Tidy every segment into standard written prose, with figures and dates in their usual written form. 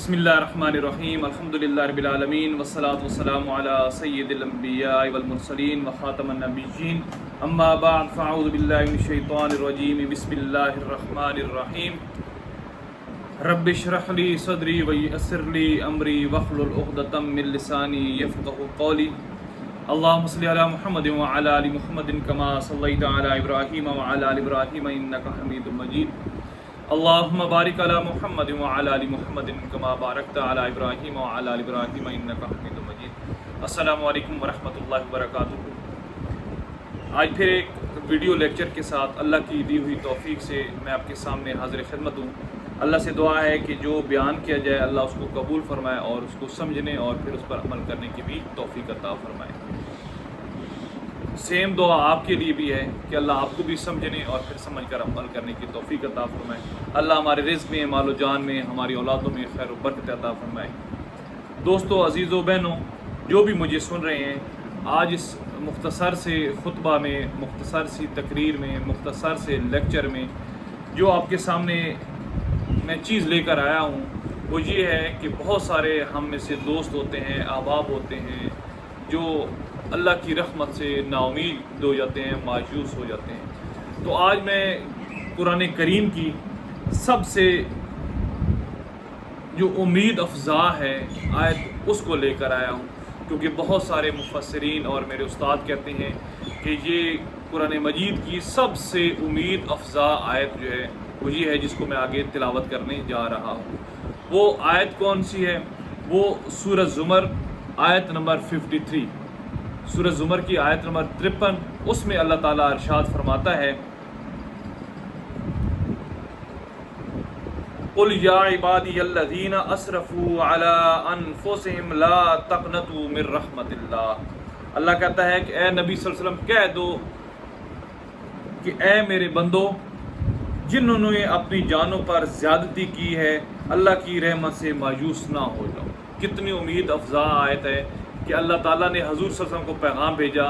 بسم اللہ الرحمن الرحیم الحمدللہ رب العالمین والصلاة والسلام علی سید الانبیاء والمرسلین وخاتم النبیین اما بعد فاعوذ باللہ من الشیطان الرجیم بسم اللہ الرحمن الرحیم رب اشرح لی صدری ویسر لی امری واحلل عقدۃ من لسانی یفقهوا قولی اللہم صلی علی محمد وعلی آل محمد کما صلیت علی ابراہیم وعلی آل ابراہیم انک حمید مجید اللہم بارک علی محمد وعلی آل محمد کما بارکت علی ابراہیم وعلی آل ابراہیم انک حمید مجید۔ السلام علیکم ورحمۃ اللہ وبرکاتہ۔ آج پھر ایک ویڈیو لیکچر کے ساتھ اللہ کی دی ہوئی توفیق سے میں آپ کے سامنے حاضر خدمت ہوں۔ اللہ سے دعا ہے کہ جو بیان کیا جائے اللہ اس کو قبول فرمائے اور اس کو سمجھنے اور پھر اس پر عمل کرنے کی بھی توفیق عطا فرمائے۔ سیم دعا آپ کے لیے بھی ہے کہ اللہ آپ کو بھی سمجھنے اور پھر سمجھ کر عمل کرنے کی توفیق عطا فرمائے۔ اللہ ہمارے رزق میں، مال و جان میں، ہماری اولادوں میں خیر و برکت عطا فرمائے۔ دوستو، عزیز و بہنوں، جو بھی مجھے سن رہے ہیں، آج اس مختصر سے خطبہ میں، مختصر سی تقریر میں، مختصر سے لیکچر میں جو آپ کے سامنے میں چیز لے کر آیا ہوں وہ یہ ہے کہ بہت سارے ہم میں سے دوست ہوتے ہیں، احباب ہوتے ہیں جو اللہ کی رحمت سے نا امید ہو جاتے ہیں، مایوس ہو جاتے ہیں۔ تو آج میں قرآن کریم کی سب سے جو امید افزا ہے آیت اس کو لے کر آیا ہوں، کیونکہ بہت سارے مفسرین اور میرے استاد کہتے ہیں کہ یہ قرآن مجید کی سب سے امید افزا آیت جو ہے وہ یہ ہے جس کو میں آگے تلاوت کرنے جا رہا ہوں۔ وہ آیت کون سی ہے؟ وہ سورہ زمر آیت نمبر 53، سورہ زمر کی آیت نمبر 53۔ اس میں اللہ تعالیٰ ارشاد فرماتا ہے، قُلْ يَا عِبَادِيَ الَّذِينَ أَسْرَفُوا عَلَىٰ أَنفُسِهِمْ لَا تَقْنَطُوا مِن رَحْمَتِ اللَّهِ۔ اللہ کہتا ہے کہ اے نبی صلی اللہ علیہ وسلم کہہ دو کہ اے میرے بندو، جنہوں نے اپنی جانوں پر زیادتی کی ہے اللہ کی رحمت سے مایوس نہ ہو جاؤ۔ کتنی امید افزا آیت ہے کہ اللہ تعالیٰ نے حضور صلی اللہ علیہ وسلم کو پیغام بھیجا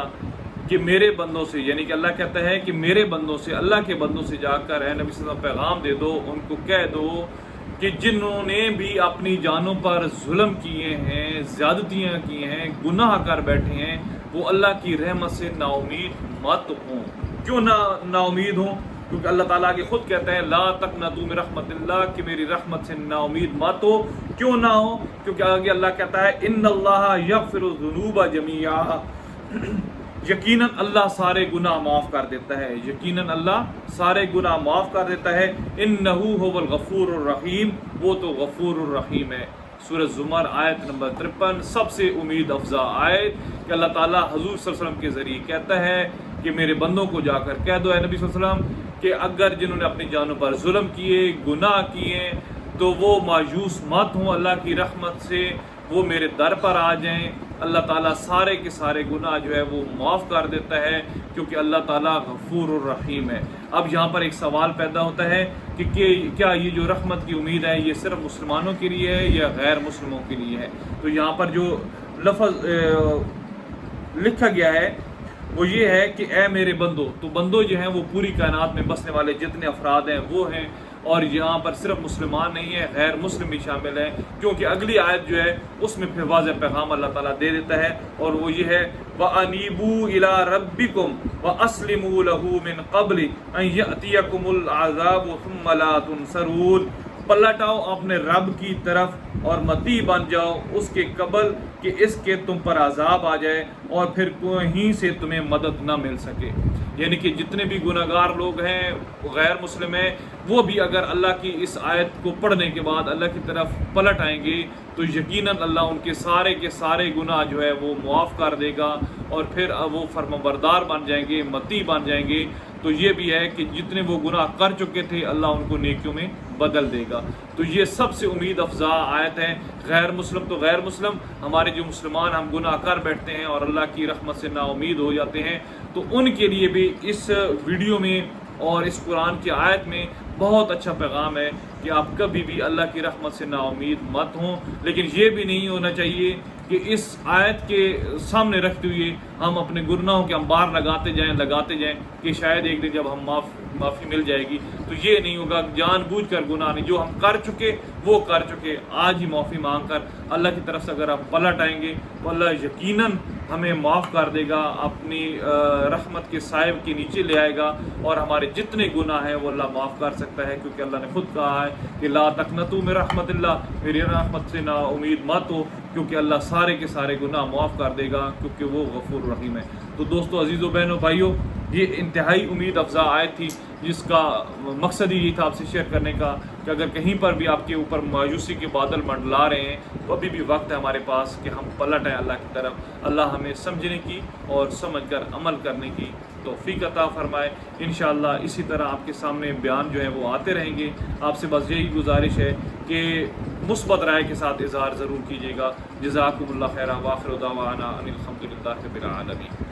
کہ میرے بندوں سے، یعنی کہ اللہ کہتا ہے کہ میرے بندوں سے، اللہ کے بندوں سے جا کر اے نبی صلی اللہ علیہ وسلم پیغام دے دو، ان کو کہہ دو کہ جنہوں نے بھی اپنی جانوں پر ظلم کیے ہیں، زیادتیاں کی ہیں، گناہ کر بیٹھے ہیں، وہ اللہ کی رحمت سے نا امید مت ہوں۔ کیوں نا امید ہوں؟ کیونکہ اللہ تعالیٰ کے خود کہتے ہیں لا تقنطوا من رحمت اللہ، کہ میری رحمت سے نا امید مت ہو۔ کیوں نہ ہو؟ کیونکہ آگے اللہ کہتا ہے ان اللہ یغفر الذنوب جمیعا، یقیناً اللہ سارے گناہ معاف کر دیتا ہے، یقیناً اللہ سارے گناہ معاف کر دیتا ہے۔ انہ هو الغفور الرحیم، وہ تو غفور الرحیم ہے۔ سورہ زمر آیت نمبر 53، سب سے امید افزا آیت کہ اللہ تعالیٰ حضور صلی اللہ علیہ وسلم کے ذریعے کہتا ہے کہ میرے بندوں کو جا کر کہہ دو اے نبی صلی اللہ علیہ وسلم کہ اگر جنہوں نے اپنی جانوں پر ظلم کیے، گناہ کیے، تو وہ مایوس مت ہوں اللہ کی رحمت سے، وہ میرے در پر آ جائیں۔ اللہ تعالیٰ سارے کے سارے گناہ جو ہے وہ معاف کر دیتا ہے، کیونکہ اللہ تعالیٰ غفور الرحیم ہے۔ اب یہاں پر ایک سوال پیدا ہوتا ہے کہ کیا یہ جو رحمت کی امید ہے یہ صرف مسلمانوں کے لیے ہے یا غیر مسلموں کے لیے ہے؟ تو یہاں پر جو لفظ لکھا گیا ہے وہ یہ ہے کہ اے میرے بندو، تو بندو جو ہیں وہ پوری کائنات میں بسنے والے جتنے افراد ہیں وہ ہیں، اور یہاں پر صرف مسلمان نہیں ہیں، غیر مسلم بھی شامل ہیں، کیونکہ اگلی آیت جو ہے اس میں پھر واضح پیغام اللہ تعالیٰ دے دیتا ہے، اور وہ یہ ہے وَأَنِيبُوا إِلَىٰ رَبِّكُمْ وَأَسْلِمُوا لَهُ مِن قَبْلِ أَن يَأْتِيَكُمُ الْعَذَابُ ثُمَّ لَا تُنصَرُونَ۔ پلٹ آؤ اپنے رب کی طرف اور متی بن جاؤ اس کے قبل کہ اس کے تم پر عذاب آ جائے اور پھر کہیں سے تمہیں مدد نہ مل سکے۔ یعنی کہ جتنے بھی گناہ گار لوگ ہیں، غیر مسلم ہیں، وہ بھی اگر اللہ کی اس آیت کو پڑھنے کے بعد اللہ کی طرف پلٹ آئیں گے تو یقیناً اللہ ان کے سارے گناہ جو ہے وہ معاف کر دے گا، اور پھر وہ فرمانبردار بن جائیں گے، متی بن جائیں گے۔ تو یہ بھی ہے کہ جتنے وہ گناہ کر چکے تھے اللہ ان کو نیکیوں میں بدل دے گا۔ تو یہ سب سے امید افزا آیت ہے۔ غیر مسلم تو غیر مسلم، ہمارے جو مسلمان ہم گناہ کر بیٹھتے ہیں اور اللہ کی رحمت سے نا امید ہو جاتے ہیں، تو ان کے لیے بھی اس ویڈیو میں اور اس قرآن کی آیت میں بہت اچھا پیغام ہے کہ آپ کبھی بھی اللہ کی رحمت سے نا امید مت ہوں۔ لیکن یہ بھی نہیں ہونا چاہیے کہ اس آیت کے سامنے رکھتے ہوئے ہم اپنے گناہوں کے انبار لگاتے جائیں کہ شاید ایک دن جب ہم معافی مل جائے گی. تو یہ نہیں ہوگا جان بوجھ کر گناہ نہیں، جو ہم کر چکے وہ کر چکے، آج ہی معافی مانگ کر اللہ کی طرف سے اگر ہم پلٹ آئیں گے تو اللہ یقیناً ہمیں معاف کر دے گا، اپنی رحمت کے سائے کے نیچے لے آئے گا، اور ہمارے جتنے گناہ ہیں وہ اللہ معاف کر سکتا ہے، کیونکہ اللہ نے خود کہا ہے کہ لا تقنطوا من رحمت اللہ، میری رحمت سے نا امید مت ہو، کیونکہ اللہ سارے کے سارے گناہ معاف کر دے گا، کیونکہ وہ غفور رحیم ہے. تو دوستو، عزیزو، بہنوں، بھائیو، یہ انتہائی امید افزا آیت تھی جس کا مقصد ہی یہ تھا آپ سے شیئر کرنے کا کہ اگر کہیں پر بھی آپ کے اوپر مایوسی کے بادل منڈلا رہے ہیں تو ابھی بھی وقت ہے ہمارے پاس کہ ہم پلٹ آئیں اللہ کی طرف. اللہ ہمیں سمجھنے کی اور سمجھ کر عمل کرنے کی توفیق عطا فرمائے. انشاءاللہ اسی طرح آپ کے سامنے بیان جو ہیں وہ آتے رہیں گے. آپ سے بس یہی گزارش ہے کہ مثبت رائے کے ساتھ اظہار ضرور کیجیے گا. جزاکم اللہ خیرا، وآخر دعوانا ان الحمد للہ رب العالمین.